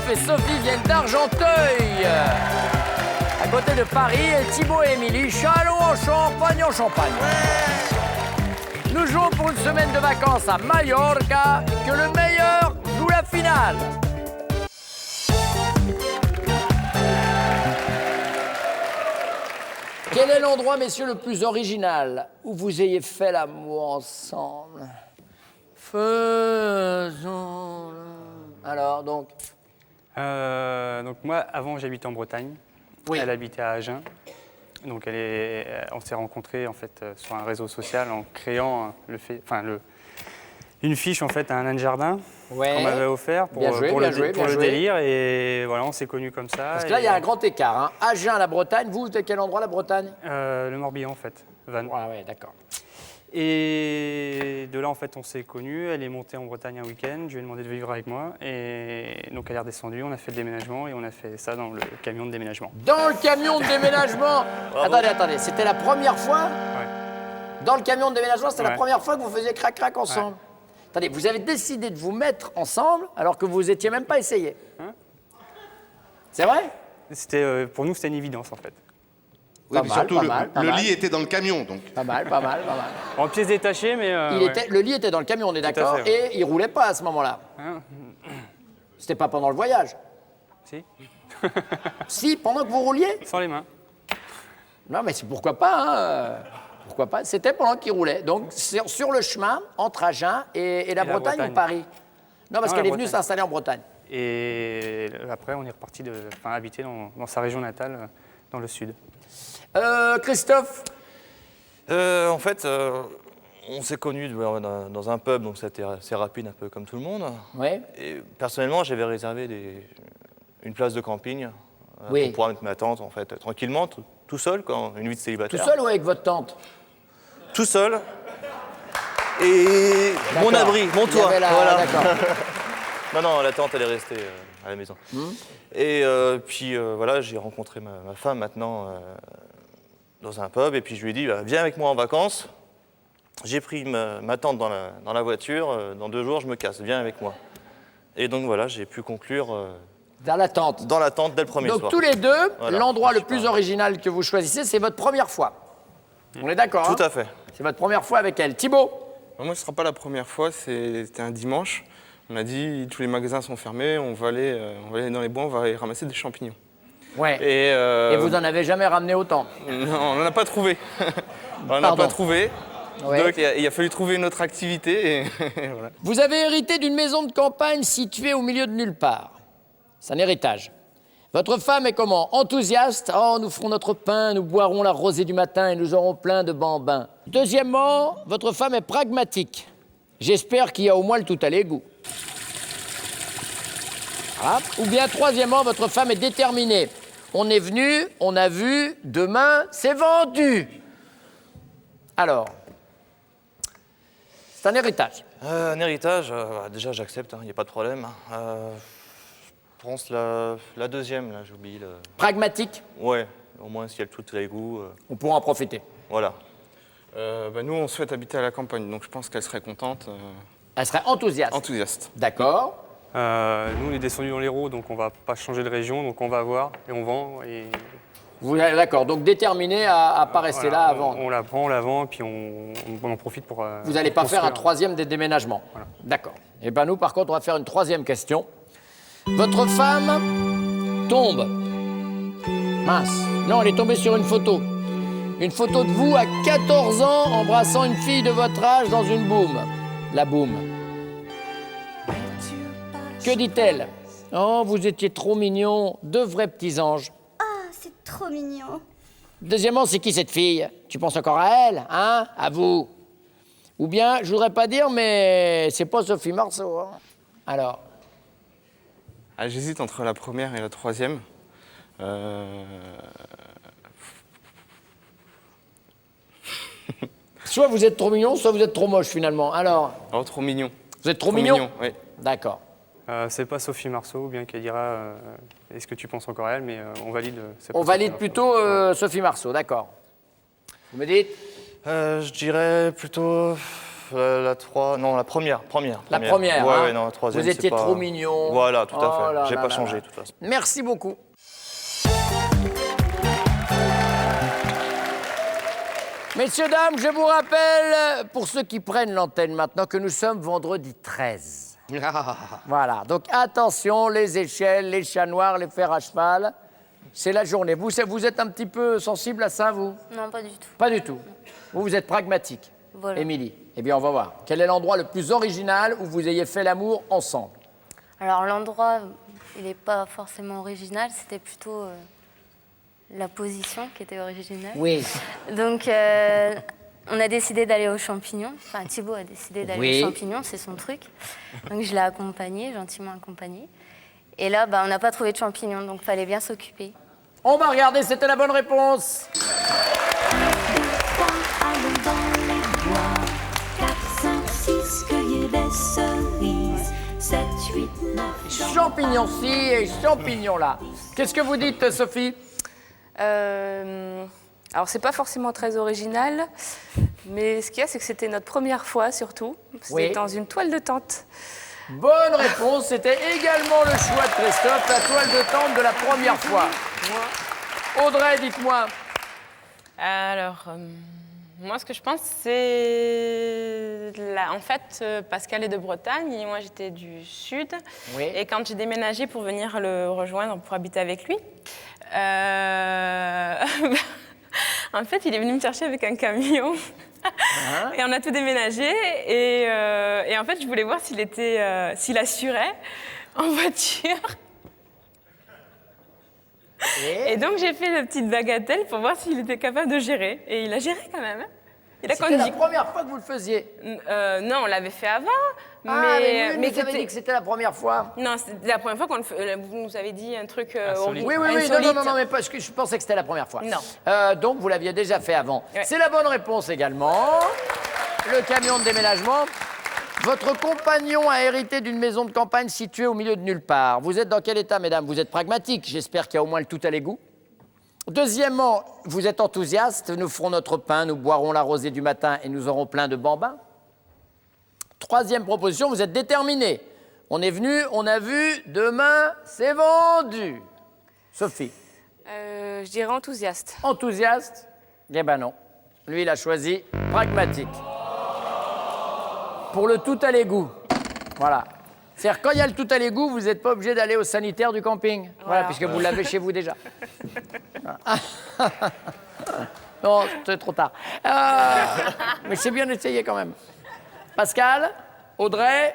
Christophe et Sophie viennent d'Argenteuil. À côté de Paris, et Thibaut et Émilie, Châlons en Champagne en Champagne. Nous jouons pour une semaine de vacances à Mallorca. Que le meilleur joue la finale. Quel est l'endroit, messieurs, le plus original où vous ayez fait l'amour ensemble? Faisons... Alors, donc... Donc moi, avant, j'habitais en Bretagne. Oui. Elle habitait à Agen. Donc on s'est rencontrés en fait sur un réseau social en créant une fiche en fait à un nain de jardin Ouais. qu'on m'avait offert pour le délire, et voilà, on s'est connus comme ça. Parce que là, il y a un grand écart. Hein. Agen, la Bretagne. Vous êtes à quel endroit, la Bretagne? Le Morbihan en fait, Vannes. Ah ouais, d'accord. Et de là, en fait, on s'est connus. Elle est montée en Bretagne un week-end. Je lui ai demandé de vivre avec moi. Et donc, elle est redescendue. On a fait le déménagement et on a fait ça dans le camion de déménagement. Dans le camion de déménagement. Attendez. C'était la première fois? Ouais. Dans le camion de déménagement, c'était la Ouais. première fois que vous faisiez crac-crac ensemble? Ouais. Attendez, vous avez décidé de vous mettre ensemble alors que vous n'étiez même pas essayé? Hein? C'est vrai? Pour nous, c'était une évidence, en fait. Oui, Pas mais mal, surtout, pas le, mal, pas le mal. lit était dans le camion, donc. Pas mal. En pièces détachées, mais... Le lit était dans le camion, on est d'accord? fait, ouais. Et il roulait pas à ce moment-là? Hein? C'était pas pendant le voyage? Si, Si, pendant que vous rouliez? sans les mains. Non, mais c'est pourquoi pas, hein? Pourquoi pas? C'était pendant qu'il roulait. Donc, sur le chemin, entre Agen et la Bretagne ou Paris? Non, parce Non, qu'elle la est venue Bretagne. s'installer en Bretagne. Et après, on est reparti habiter dans sa région natale, dans le sud. Christophe? En fait, on s'est connus dans un pub, donc c'était assez rapide, un peu comme tout le monde. Oui. Et personnellement, j'avais réservé une place de camping Oui. pour pouvoir mettre ma tante, en fait, tranquillement, tout seul, une vie de Tout célibataire. seul ou avec votre tante? Tout seul. Et mon D'accord. abri, mon Il y toit. avait Voilà. D'accord. Non, la tante, elle est restée à la maison. Et puis voilà, j'ai rencontré ma femme maintenant dans un pub, et puis je lui ai dit, viens avec moi en vacances. J'ai pris ma tante dans la voiture, dans 2 jours, je me casse, viens avec moi. Et donc voilà, j'ai pu conclure Dans la tente. dans la tente dès le premier Donc soir. tous les deux, Voilà. l'endroit le Je sais plus pas. original que vous choisissez, c'est votre première fois. On est d'accord? Tout à fait. C'est votre première fois avec elle. Thibaut? Moi, ce ne sera pas la première fois, c'était un dimanche. On a dit, tous les magasins sont fermés, on va aller dans les bois, on va aller ramasser des champignons. Ouais. Et, Et vous en avez jamais ramené autant? Non, on n'en a pas trouvé. On n'en a Pardon. pas trouvé. Ouais. Donc, il a fallu trouver une autre activité. Et voilà. Vous avez hérité d'une maison de campagne située au milieu de nulle part. C'est un héritage. Votre femme est comment? Enthousiaste? Oh, nous ferons notre pain, nous boirons la rosée du matin et nous aurons plein de bambins. Deuxièmement, votre femme est pragmatique. J'espère qu'il y a au moins le tout à l'égout. Voilà. Ou bien, troisièmement, votre femme est déterminée. On est venu, on a vu, demain, c'est vendu. Alors, c'est un héritage. Un héritage, déjà j'accepte, il n'y a pas de problème. Je pense la deuxième, là, j'oublie. Pragmatique, Ouais, au moins si elle tout à l'égout, on pourra en profiter. voilà. Nous, on souhaite habiter à la campagne, donc je pense qu'elle serait contente, Elle serait enthousiaste. enthousiaste. D'accord. Nous, on est descendus dans l'Hérault, donc on va pas changer de région, donc on va voir et on vend. Et D'accord, donc déterminé à ne pas rester voilà, là avant. on la prend, on la vend, et puis on en profite pour. Vous n'allez pas faire un construire. troisième des déménagements. Voilà. D'accord. Et bien nous, par contre, on va faire une troisième question. Votre femme tombe. Mince. Non, elle est tombée sur une photo. Une photo de vous à 14 ans embrassant une fille de votre âge dans une boum. La boum. Que dit-elle? Oh, vous étiez trop mignons, 2 vrais petits anges. Ah, c'est trop mignon. Deuxièmement, c'est qui cette fille? Tu penses encore à elle, hein? À vous? Ou bien, je voudrais pas dire, mais c'est pas Sophie Marceau, hein? Alors, J'hésite entre la première et la troisième. soit vous êtes trop mignon, soit vous êtes trop moche, finalement. Alors, Oh, trop mignon. vous êtes trop mignon? Oui. D'accord. C'est pas Sophie Marceau, ou bien qu'elle dira est-ce que tu penses encore à elle, mais on valide. C'est pas On Sophie valide Marceau. plutôt Sophie Marceau, d'accord. Vous me dites? Je dirais plutôt La première. La première, Ouais, hein. ouais, non, la troisième, Vous étiez c'est pas- trop mignon. Voilà, tout Oh à là fait. J'ai là pas là changé, là. de toute façon. Merci beaucoup. Messieurs, dames, je vous rappelle, pour ceux qui prennent l'antenne maintenant, que nous sommes vendredi 13. Voilà, donc attention, les échelles, les chats noirs, les fers à cheval, c'est la journée. Vous êtes un petit peu sensible à ça, vous? Non, pas du tout. Pas du tout. Vous êtes pragmatique. Voilà. Émilie, eh bien, on va voir. Quel est l'endroit le plus original où vous ayez fait l'amour ensemble? Alors l'endroit, il n'est pas forcément original, c'était plutôt la position qui était originale. Oui. Donc on a décidé d'aller aux champignons. Enfin, Thibaut a décidé d'aller Oui. aux champignons, c'est son truc. Donc je l'ai accompagné, gentiment accompagné. Et là, on n'a pas trouvé de champignons, donc fallait bien s'occuper. On va regarder, c'était la bonne réponse. 3, allons dans les bois. 4, 5, 6, cueillez des cerises. 7, 8, 9, Champignons-ci et champignons-là. Qu'est-ce que vous dites, Sophie? Alors, c'est pas forcément très original, mais ce qu'il y a, c'est que c'était notre première fois, surtout. C'était Oui. dans une toile de tente. Bonne réponse, c'était également le choix de Christophe, la toile de tente de la première fois. Audrey, dites-moi. Alors, moi, ce que je pense, c'est... En fait, Pascal est de Bretagne et moi, j'étais du Sud. Oui. Et quand j'ai déménagé pour venir le rejoindre, pour habiter avec lui, en fait, il est venu me chercher avec un camion. Et on a tout déménagé. Et en fait, je voulais voir s'il assurait en voiture. Et donc, j'ai fait la petite bagatelle pour voir s'il était capable de gérer. Et il a géré quand même. Il a C'était la conduit. première fois que vous le faisiez. Non, on l'avait fait avant. mais vous c'était- avez dit que c'était la première fois. Non, c'était la première fois qu'on le fait. Vous nous avez dit un truc Insolite. Oui, oui, oui, non, insolite. non, mais parce que je pensais que c'était la première fois. Non. Donc, vous l'aviez déjà fait avant. Ouais. C'est la bonne réponse également. Le camion de déménagement. Votre compagnon a hérité d'une maison de campagne située au milieu de nulle part. Vous êtes dans quel état, mesdames? Vous êtes pragmatique. J'espère qu'il y a au moins le tout à l'égout. Deuxièmement, vous êtes enthousiaste. Nous ferons notre pain, nous boirons la rosée du matin et nous aurons plein de bambins. Troisième proposition, vous êtes déterminé. On est venu, on a vu, demain, c'est vendu. Sophie, Je dirais enthousiaste. enthousiaste? Eh ben non. Lui, il a choisi pragmatique. Pour le tout à l'égout. Voilà. C'est-à-dire, quand il y a le tout à l'égout, vous n'êtes pas obligé d'aller au sanitaire du camping. Voilà, puisque vous l'avez chez vous déjà. Non, c'est trop tard. Mais c'est bien essayé quand même. Pascal, Audrey,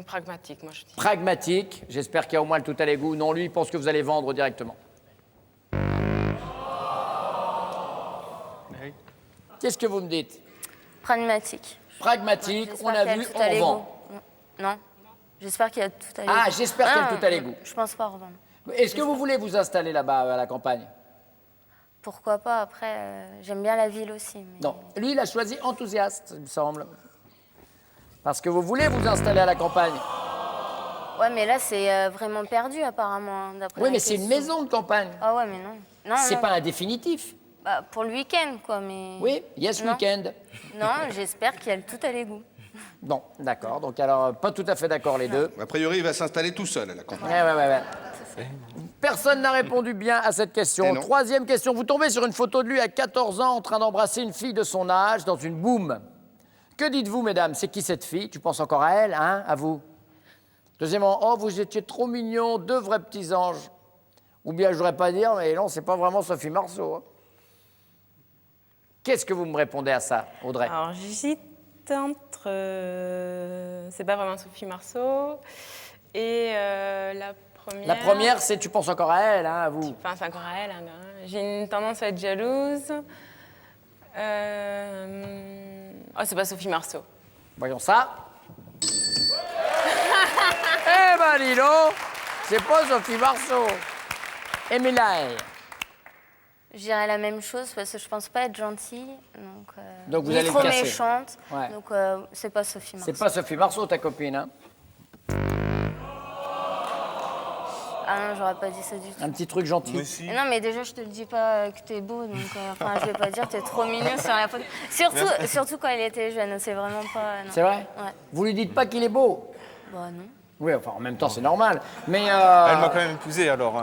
Pragmatique, moi je dis. pragmatique. J'espère qu'il y a au moins le tout à l'égout. Non, lui, il pense que vous allez vendre directement. Qu'est-ce que vous me dites? Pragmatique. Pragmatique, J'espère on qu'il y a vu, le tout à on l'égout. vend. Non. J'espère qu'il y a tout à l'égout. Ah, j'espère qu'il y a le tout à l'égout. Je pense pas revendre. Est-ce que vous voulez vous installer là-bas, à la campagne? Pourquoi pas, après, j'aime bien la ville aussi. Mais... Non. Lui, il a choisi enthousiaste, il me semble. Parce que vous voulez vous installer à la campagne. Ouais, mais là, c'est vraiment perdu, apparemment, d'après Oui, la mais c'est une question. maison de campagne. Ah ouais, mais non. Non, C'est non. pas un définitif. Bah, pour le week-end, quoi, mais... Oui, yes Non. weekend. Non, j'espère qu'il y a le tout à l'égout. Non, d'accord. Donc alors, pas tout à fait d'accord les deux. A priori, il va s'installer tout seul à la campagne. Ouais. Personne n'a répondu bien à cette Eh question. non. Troisième question. Vous tombez sur une photo de lui à 14 ans en train d'embrasser une fille de son âge dans une boum. Que dites-vous, mesdames? C'est qui cette fille? Tu penses encore à elle, hein? À vous? Deuxièmement, oh, vous étiez trop mignons, deux vrais petits anges. Ou bien, je voudrais pas dire, mais non, c'est pas vraiment Sophie Marceau. Hein. Qu'est-ce que vous me répondez à ça, Audrey? Alors, j'hésite entre. C'est pas vraiment Sophie Marceau. Et la première. La première, c'est tu penses encore à elle, hein, à vous? Je pense encore à elle. Hein, j'ai une tendance à être jalouse. Oh, c'est pas Sophie Marceau. Voyons ça. Eh ben, dis donc, c'est pas Sophie Marceau. Émilie. Je dirais la même chose, parce que je pense pas être gentille. Donc vous ni allez le trop casser. méchante. Ouais. Donc, c'est pas Sophie Marceau. C'est pas Sophie Marceau, ta copine, hein? Ah non, j'aurais pas dit ça du tout. Un petit truc gentil. Mais non, mais déjà, je te le dis pas que t'es beau, donc enfin, je vais pas dire t'es trop mignon sur la photo. Surtout quand il était jeune, c'est vraiment pas. Non. C'est vrai? Ouais. Vous lui dites pas qu'il est beau? Bah non. Oui, enfin, en même temps, c'est normal. Mais Elle m'a quand même épousé, alors...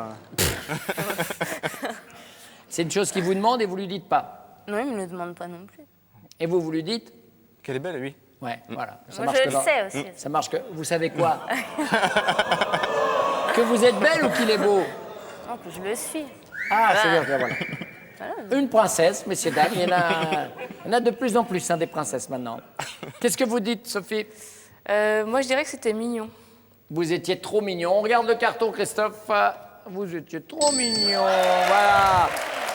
c'est une chose qu'il vous demande et vous lui dites pas. Non, il me le demande pas non plus. Et vous lui dites? Qu'elle est belle, oui. Ouais, voilà. Ça Moi, marche je que le dans- sais aussi. Ça marche que... Vous savez quoi? Que vous êtes belle ou qu'il est beau? Non, que je le suis. Ah, c'est bien, voilà. Une princesse, messieurs, dames. Il y en a de plus en plus, hein, des princesses maintenant. Qu'est-ce que vous dites, Sophie? Moi, je dirais que c'était mignon. Vous étiez trop mignon. On regarde le carton, Christophe. Vous étiez trop mignon. Voilà.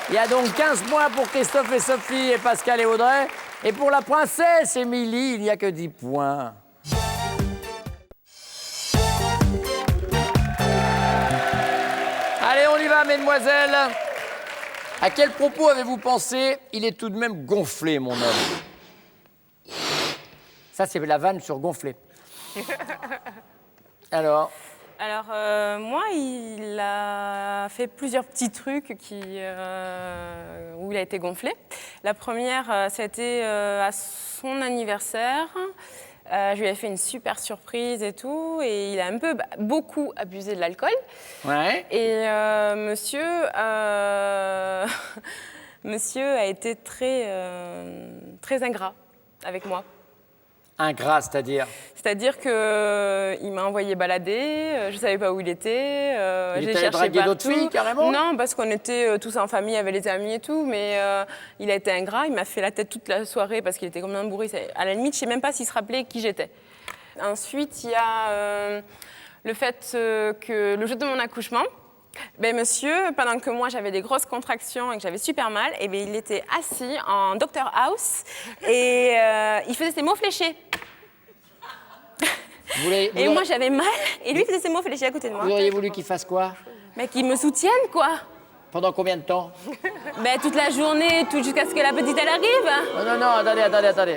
Il y a donc 15 points pour Christophe et Sophie et Pascal et Audrey. Et pour la princesse Émilie, il n'y a que 10 points. Allez, on y va, mesdemoiselles. À quel propos avez-vous pensé? Il est tout de même gonflé, mon homme. Ça, c'est la vanne sur gonflé. Alors, Moi, il a fait plusieurs petits trucs où il a été gonflé. La première, c'était à son anniversaire. Je lui ai fait une super surprise et tout. Et il a beaucoup abusé de l'alcool. ouais. Et monsieur a été très ingrat avec moi. Ingrat, c'est-à-dire? C'est-à-dire qu'il m'a envoyé balader, je ne savais pas où il était. Il j'ai est allé cherché draguer d'autres partout. filles, carrément? Non, parce qu'on était tous en famille avec les amis et tout, mais il a été ingrat, il m'a fait la tête toute la soirée parce qu'il était comme un bourri. À la limite, je ne sais même pas s'il se rappelait qui j'étais. Ensuite, il y a le fait que le jour de mon accouchement, monsieur, pendant que moi j'avais des grosses contractions et que j'avais super mal, il était assis en Dr House et il faisait ses mots fléchés. Et moi j'avais mal et lui faisait ses mots fléchés à côté de moi. Vous auriez voulu qu'il fasse quoi? Mais qu'il me soutienne quoi. Pendant combien de temps? Toute la journée, tout jusqu'à ce que la petite elle arrive. Non, attendez.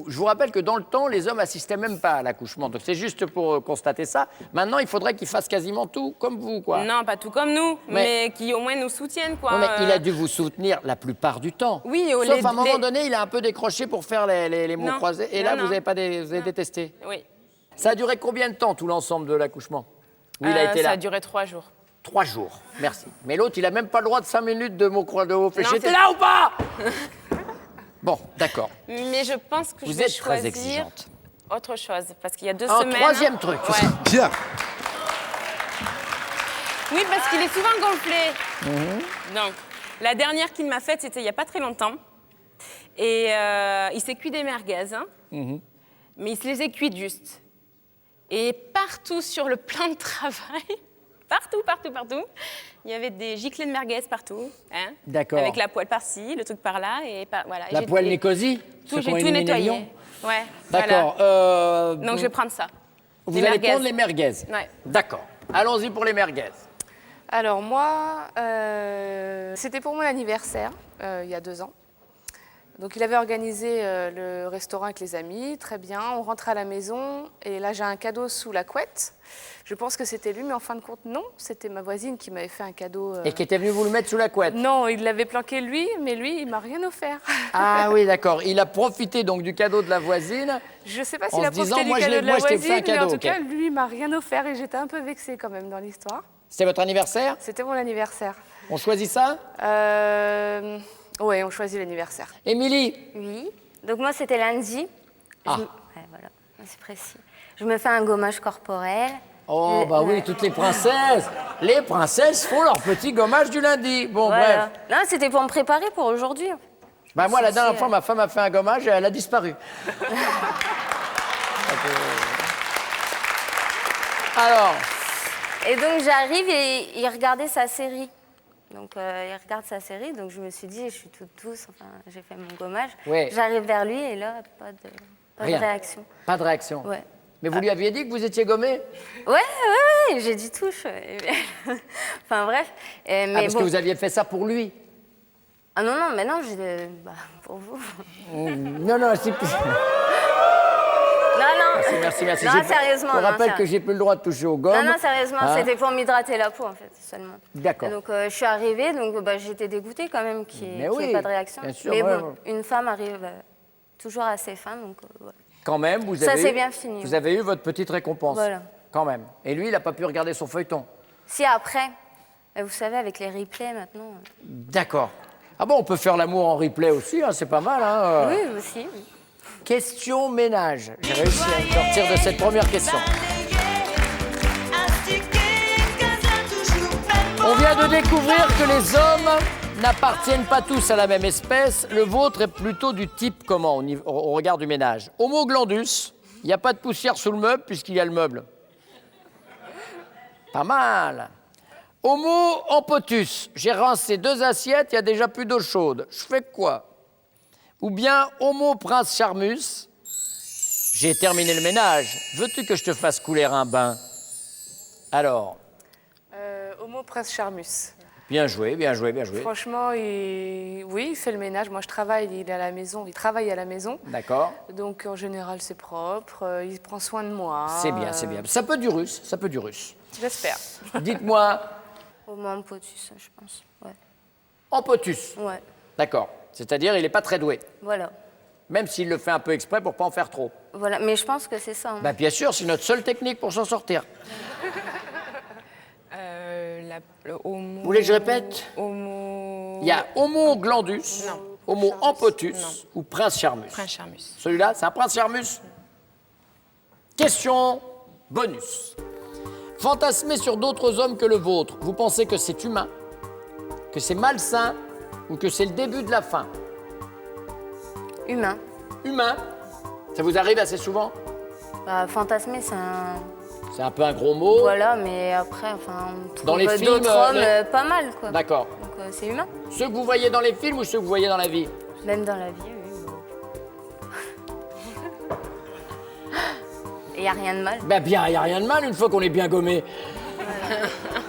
Je vous rappelle que dans le temps, les hommes assistaient même pas à l'accouchement. Donc c'est juste pour constater ça. Maintenant, il faudrait qu'il fasse quasiment tout comme vous, quoi. Non, pas tout comme nous, mais qui au moins nous soutiennent quoi. Non, mais il a dû vous soutenir la plupart du temps. Oui, sauf à un moment donné, il a un peu décroché pour faire les mots Non. croisés. Et Non, là, non. vous avez détesté. Oui. Ça a duré combien de temps, tout l'ensemble de l'accouchement? Où il a été là? Ça a duré 3 jours. 3 jours, merci. Mais l'autre, il a même pas le droit de 5 minutes de mots fléchés. Non, T'es là ou pas? Bon, d'accord. Mais je pense que Vous je vais êtes très choisir exigeante. autre chose, parce qu'il y a 2 Un semaines... troisième truc. Ouais. Bien. Oui, parce qu'il est souvent gonflé. Donc, la dernière qu'il m'a faite, c'était il n'y a pas très longtemps. Et il s'est cuit des merguez, hein, mais il se les est cuites juste. Et partout sur le plan de travail, partout, il y avait des giclées de merguez partout. Hein, D'accord. avec la poêle par-ci, le truc par-là. Et voilà. La poêle Nicosie? Tout, j'ai tout nettoyé. Ouais, D'accord. voilà. Donc je vais prendre ça. Vous Les allez merguez. prendre les merguez. Ouais. D'accord. Allons-y pour les merguez. Alors moi, c'était pour mon anniversaire, il y a 2 ans. Donc il avait organisé le restaurant avec les amis, très bien. On rentre à la maison et là j'ai un cadeau sous la couette. Je pense que c'était lui, mais en fin de compte non, c'était ma voisine qui m'avait fait un cadeau. Et qui était venu vous le mettre sous la couette? Non, il l'avait planqué lui, mais lui il m'a rien offert. Ah oui, d'accord. Il a profité donc du cadeau de la voisine. Je sais pas En s'il a se disant, profité du moi, cadeau de la moi, je t'ai fait un voisine, mais en cadeau, tout ok. cas lui il m'a rien offert et j'étais un peu vexée quand même dans l'histoire. C'était votre anniversaire? C'était mon anniversaire. On choisit ça? Oui, on choisit l'anniversaire. Émilie? Oui. Donc moi, c'était lundi. Ah. Ouais, voilà, c'est précis. Je me fais un gommage corporel. Oh, bah oui, toutes les princesses. Les princesses font leur petit gommage du lundi. Bon, Voilà. bref. Non, c'était pour me préparer pour aujourd'hui. Bah moi, la Si, dernière si, fois, ma femme a fait un gommage et elle a disparu. Alors, Et donc j'arrive et il regardait sa série. Donc il regarde sa série, donc je me suis dit, je suis toute douce, enfin j'ai fait mon gommage. Ouais. J'arrive vers lui et là, pas de Rien. réaction. pas de réaction. Ouais. Mais vous lui aviez dit que vous étiez gommé? Ouais, j'ai dit touche. Enfin bref. Mais Ah, parce bon. que vous aviez fait ça pour lui? Ah non, pour vous. Non, c'est plus... Merci. Non, J'ai- sérieusement, Je vous non, rappelle c'est- que j'ai plus le droit de toucher aux gommes. Non, sérieusement, Hein? c'était pour m'hydrater la peau, en fait, seulement. D'accord. Et donc, je suis arrivée, donc j'étais dégoûtée quand même qu'il n'y Mais ait oui, pas de réaction. bien sûr, Mais ouais, bon, une femme arrive toujours à ses fins, donc voilà. Quand même, vous Ça, avez c'est eu- bien fini, Vous ouais. avez eu votre petite récompense. Voilà. Quand même. Et lui, il n'a pas pu regarder son feuilleton. Si après, vous savez, avec les replays maintenant. D'accord. Ah bon, on peut faire l'amour en replay aussi, hein, c'est pas mal. Hein. Oui, aussi. Oui. Question ménage. J'ai réussi à me sortir de cette première question. On vient de découvrir que les hommes n'appartiennent pas tous à la même espèce. Le vôtre est plutôt du type comment au regard du ménage? Homo glandus, il n'y a pas de poussière sous le meuble puisqu'il y a le meuble. Pas mal. Homo empotus, j'ai rincé 2 assiettes, il y a déjà plus d'eau chaude. Je fais quoi? Ou bien Homo prince charmus, j'ai terminé le ménage. Veux-tu que je te fasse couler un bain? Alors, Homo prince charmus. bien joué, bien joué, bien joué. Franchement, oui, il fait le ménage. Moi, je travaille, il est à la maison, il travaille à la maison. D'accord. Donc, en général, c'est propre. Il prend soin de moi. C'est bien, c'est bien. Ça peut du russe, ça peut du russe. J'espère. Dites-moi, Au moins potus, je pense. Ouais. empotus. Ouais. D'accord. C'est-à-dire, il n'est pas très doué. Voilà. Même s'il le fait un peu exprès pour pas en faire trop. Voilà. Mais je pense que c'est ça. Hein. Bah, bien sûr, c'est notre seule technique pour s'en sortir. Le homo... Vous voulez que je répète? Homo... Il y a Homo glandus, Non. Homo Charmus. empotus Non. ou prince charmus. Prince charmus. Celui-là, c'est un prince charmus. Question bonus. Fantasmer sur d'autres hommes que le vôtre, vous pensez que c'est humain, que c'est malsain ou que c'est le début de la fin? Humain. Humain? Ça vous arrive assez souvent? Bah, fantasmer, c'est un. C'est un peu un gros mot. Voilà, mais après, enfin, on trouve Dans les films, d'autres hommes les- pas mal, quoi. D'accord. Donc, c'est humain. Ceux que vous voyez dans les films ou ceux que vous voyez dans la vie? Même dans la vie, oui. Il n'y a rien de mal. Ben bien, il n'y a rien de mal une fois qu'on est bien gommé.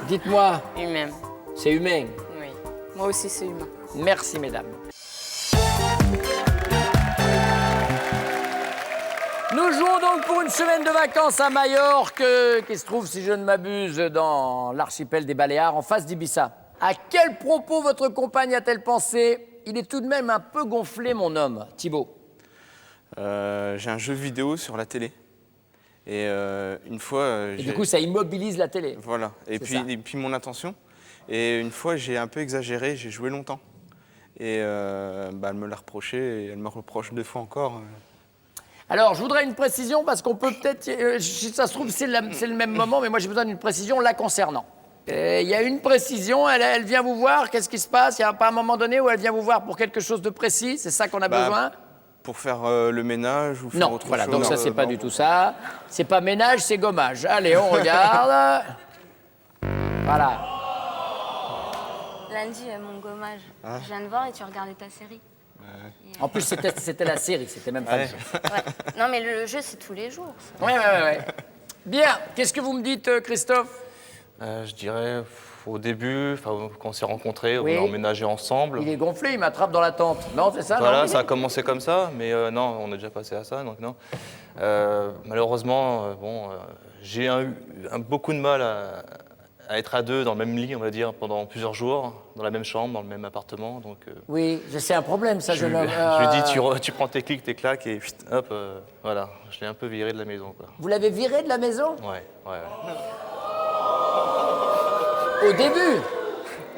Dites-moi, Humain. c'est humain. Oui. Moi aussi, c'est humain. Merci, mesdames. Nous jouons donc pour une semaine de vacances à Majorque, qui se trouve, si je ne m'abuse, dans l'archipel des Baléares, en face d'Ibiza. À quel propos votre compagne a-t-elle pensé? Il est tout de même un peu gonflé, mon homme. Thibaut. J'ai un jeu vidéo sur la télé. Et une fois. Et du coup, ça immobilise la télé. Voilà. C'est ça. Et puis mon attention. Et une fois, j'ai un peu exagéré, j'ai joué longtemps. Et elle me l'a reproché et elle me reproche 2 fois encore. Alors, je voudrais une précision parce qu'on peut peut-être, si ça se trouve, c'est le même moment, mais moi j'ai besoin d'une précision la concernant. Il y a une précision, elle vient vous voir, qu'est-ce qui se passe? Il n'y a pas un moment donné où elle vient vous voir pour quelque chose de précis? C'est ça qu'on a besoin? Pour faire le ménage ou faire Non, autre voilà, chose. donc ça c'est pas non. du tout ça. C'est pas ménage, c'est gommage. Allez, on regarde. Voilà. Lundi, mon gommage. Je viens de voir et tu regardais ta série. En plus, c'était la série, c'était même pas le jeu. Ouais. Non, mais le jeu, c'est tous les jours. ça. Ouais. Bien, qu'est-ce que vous me dites, Christophe? Je dirais au début, quand on s'est rencontrés, Oui. on a emménagé ensemble. Il est gonflé, il m'attrape dans la tente. Non, c'est ça? Voilà, non ça a commencé comme ça, mais non, on est déjà passé à ça, donc non. Malheureusement, j'ai eu beaucoup de mal à être à 2 dans le même lit, on va dire, pendant plusieurs jours, dans la même chambre, dans le même appartement. Donc, Oui, c'est un problème, ça, je jeune lui homme. ai dit, tu prends tes clics, tes claques, et hop, voilà. Je l'ai un peu viré de la maison, quoi. Vous l'avez viré de la maison? Ouais. Au début,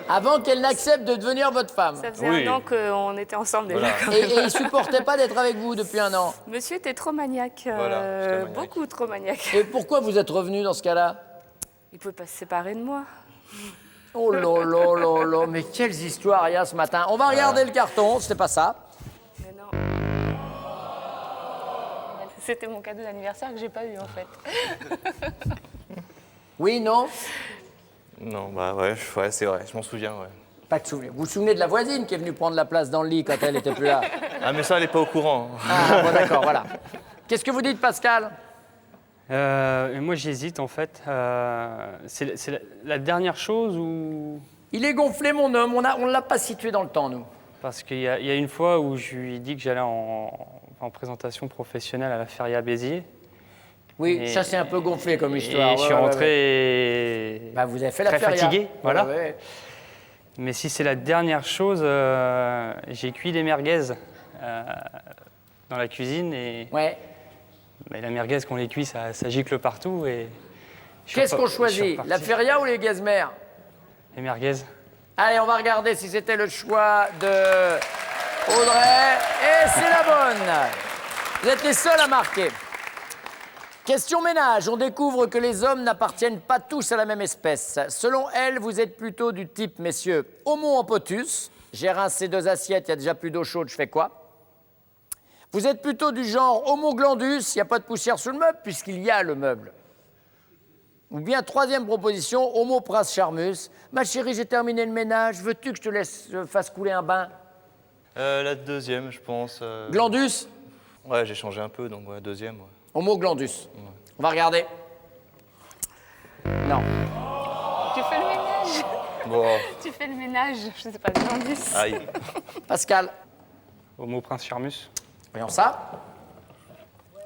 avant qu'elle n'accepte de devenir votre femme. Ça faisait Oui. 1 an qu'on était ensemble déjà. Voilà. quand Et même. il supportait pas d'être avec vous depuis 1 an. Monsieur était trop maniaque. Voilà, j'étais maniaque. Beaucoup trop maniaque. Et pourquoi vous êtes revenu dans ce cas-là? Il pouvait pas se séparer de moi. Oh là, mais quelles histoires il y a ce matin. On va regarder le carton, c'était pas ça. Mais non. C'était mon cadeau d'anniversaire que j'ai pas eu en fait. Oui, non? Non, c'est vrai, je m'en souviens, ouais. Pas de souvenir. Vous vous souvenez de la voisine qui est venue prendre la place dans le lit quand elle était plus là? Ah, mais ça, elle n'est pas au courant. Ah, bon, d'accord, voilà. Qu'est-ce que vous dites, Pascal? Moi, j'hésite en fait. C'est la dernière chose où. Il est gonflé, mon homme. On ne l'a pas situé dans le temps, nous. Parce qu'il y a une fois où je lui ai dit que j'allais en présentation professionnelle à la Feria Béziers. Oui, Et- ça c'est un peu gonflé comme histoire. Et je suis rentré et Bah, vous avez fait la très feria. fatigué, voilà. Ouais, ouais. Mais si c'est la dernière chose, j'ai cuit des merguez dans la cuisine et Ouais. mais la merguez, quand on les cuit, ça gicle partout. Et je suis Qu'est-ce qu'on je suis choisit? reparti. La feria ou les gazmer? Les merguez. Allez, on va regarder si c'était le choix de Audrey. Et c'est la bonne. Vous êtes les seuls à marquer. Question ménage. On découvre que les hommes n'appartiennent pas tous à la même espèce. Selon elle, vous êtes plutôt du type, messieurs, Homo ampotus. J'ai rincé 2 assiettes, il y a déjà plus d'eau chaude, je fais quoi? Vous êtes plutôt du genre Homo glandus, il n'y a pas de poussière sous le meuble puisqu'il y a le meuble. Ou bien, 3e proposition, Homo prince charmus. Ma chérie, j'ai terminé le ménage, veux-tu que je te fasse couler un bain? La deuxième, je pense. Glandus? Ouais, j'ai changé un peu, donc ouais, deuxième. Ouais. Homo glandus. On va regarder. Non. Tu fais le ménage. Bon, Tu fais le ménage. Je sais pas, le glandus. aïe. Pascal, Homo prince charmus. voyons ça.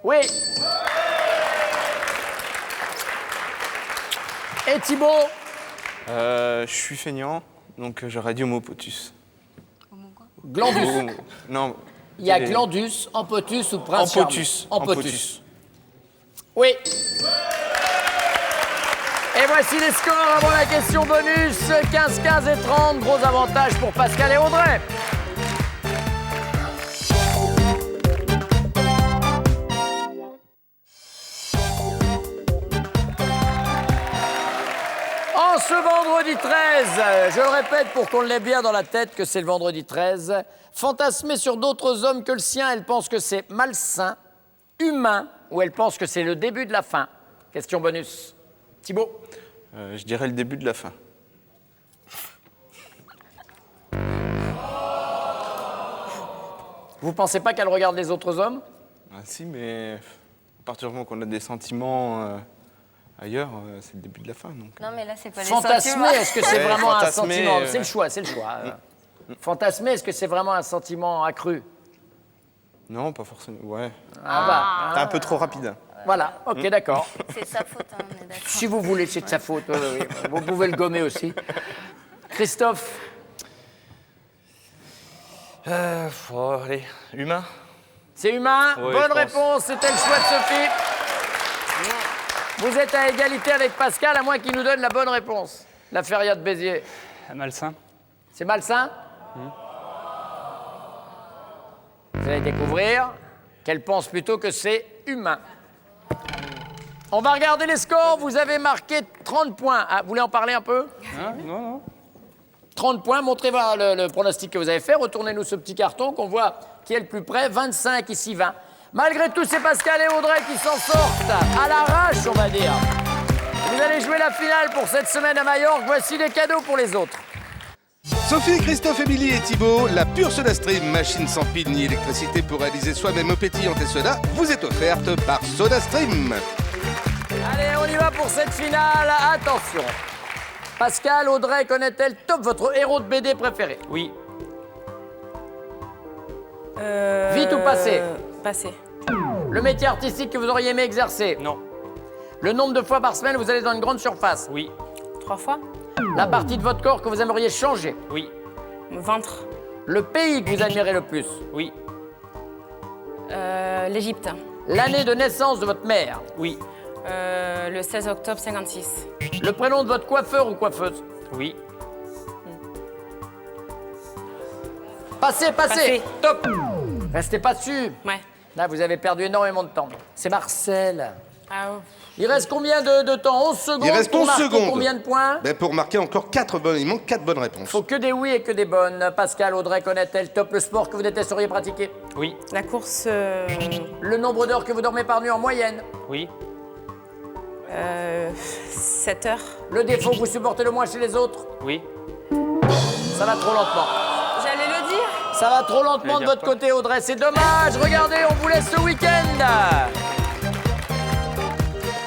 Oui. Et Thibaut? Je suis feignant, donc j'aurais dit Homo potus. Glandus. Non. Il y a les- glandus, ampotus ou prince Ampotus. charmus. Ampotus. Oui. Et voici les scores avant la question bonus. 15, 15 et 30. Gros avantage pour Pascal et Audrey. En ce vendredi 13, je le répète pour qu'on l'ait bien dans la tête que c'est le vendredi 13, fantasmer sur d'autres hommes que le sien, elle pense que c'est malsain, humain, ou elle pense que c'est le début de la fin. Question bonus. Thibaut? Je dirais le début de la fin. Vous pensez pas qu'elle regarde les autres hommes? Ah, si, mais à partir du moment qu'on a des sentiments ailleurs, c'est le début de la fin. Donc. Non, mais là, c'est pas les Fantasmer, sentiments. est-ce que c'est Ouais, vraiment un fantasmer, sentiment? ouais. C'est le choix, c'est le choix. Fantasmer, est-ce que c'est vraiment un sentiment accru? Non, pas forcément. Ouais. Ah bah, T'es un peu trop rapide. voilà, ok, d'accord. C'est de sa faute, hein, on est d'accord. Si vous voulez, c'est de sa faute. Oui, oui, oui. Vous pouvez le gommer aussi. Christophe? Allez, humain. C'est humain. Oui, Bonne je pense. réponse, c'était le choix de Sophie. Vous êtes à égalité avec Pascal, à moins qu'il nous donne la bonne réponse. La feria de Béziers. Malsain. C'est malsain? Vous allez découvrir qu'elle pense plutôt que c'est humain. On va regarder les scores. Vous avez marqué 30 points. Ah, vous voulez en parler un peu? Hein? Non, non. 30 points. Montrez voir le pronostic que vous avez fait. Retournez-nous ce petit carton qu'on voit qui est le plus près. 25, ici 20. Malgré tout, c'est Pascal et Audrey qui s'en sortent à l'arrache, on va dire. Vous allez jouer la finale pour cette semaine à Majorque. Voici les cadeaux pour les autres. Sophie, Christophe, Émilie et Thibaut, la pure SodaStream, machine sans pile ni électricité pour réaliser soi-même eau pétillante et soda, vous est offerte par SodaStream. Allez, on y va pour cette finale. Attention. Pascal, Audrey, connaît-elle top votre héros de BD préféré? Oui. Vite ou passé? Passé. Le métier artistique que vous auriez aimé exercer? Non. Le nombre de fois par semaine vous allez dans une grande surface? Oui. 3 fois. La partie de votre corps que vous aimeriez changer? Oui. Ventre. Le pays que vous admirez le plus? Oui. L'Égypte. L'année de naissance de votre mère? Oui. Le 16 octobre 56. Le prénom de votre coiffeur ou coiffeuse? Oui. Passez, passez. Passé. Top. Restez pas dessus. Ouais. Là, vous avez perdu énormément de temps. C'est Marcel. Ah, oh. Il reste combien de temps? 11 secondes. Il reste pour 11 marquer secondes. Combien de points? Ben, pour marquer encore 4 bonnes, il manque 4 bonnes réponses. Faut que des oui et que des bonnes. Pascal, Audrey, connaît-elle top le sport que vous détesteriez pratiquer? Oui. La course. Le nombre d'heures que vous dormez par nuit en moyenne? Oui. 7 heures. Le défaut que vous supportez le moins chez les autres? Oui. Ça va trop lentement. J'allais le dire. Ça va trop lentement de votre côté, Audrey. C'est dommage. Regardez, on vous laisse ce week-end.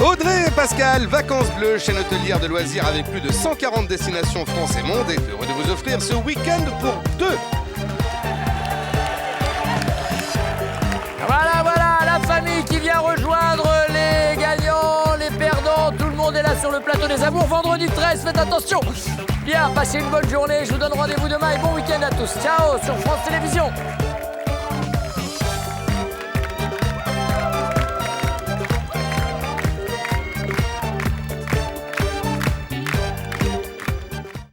Audrey et Pascal, vacances bleues, chaîne hôtelière de loisirs avec plus de 140 destinations France et monde, est heureux de vous offrir ce week-end pour 2. Voilà, la famille qui vient rejoindre les gagnants le plateau des amours, vendredi 13, faites attention. Bien, passez une bonne journée, je vous donne rendez-vous demain et bon week-end à tous. Ciao sur France Télévisions.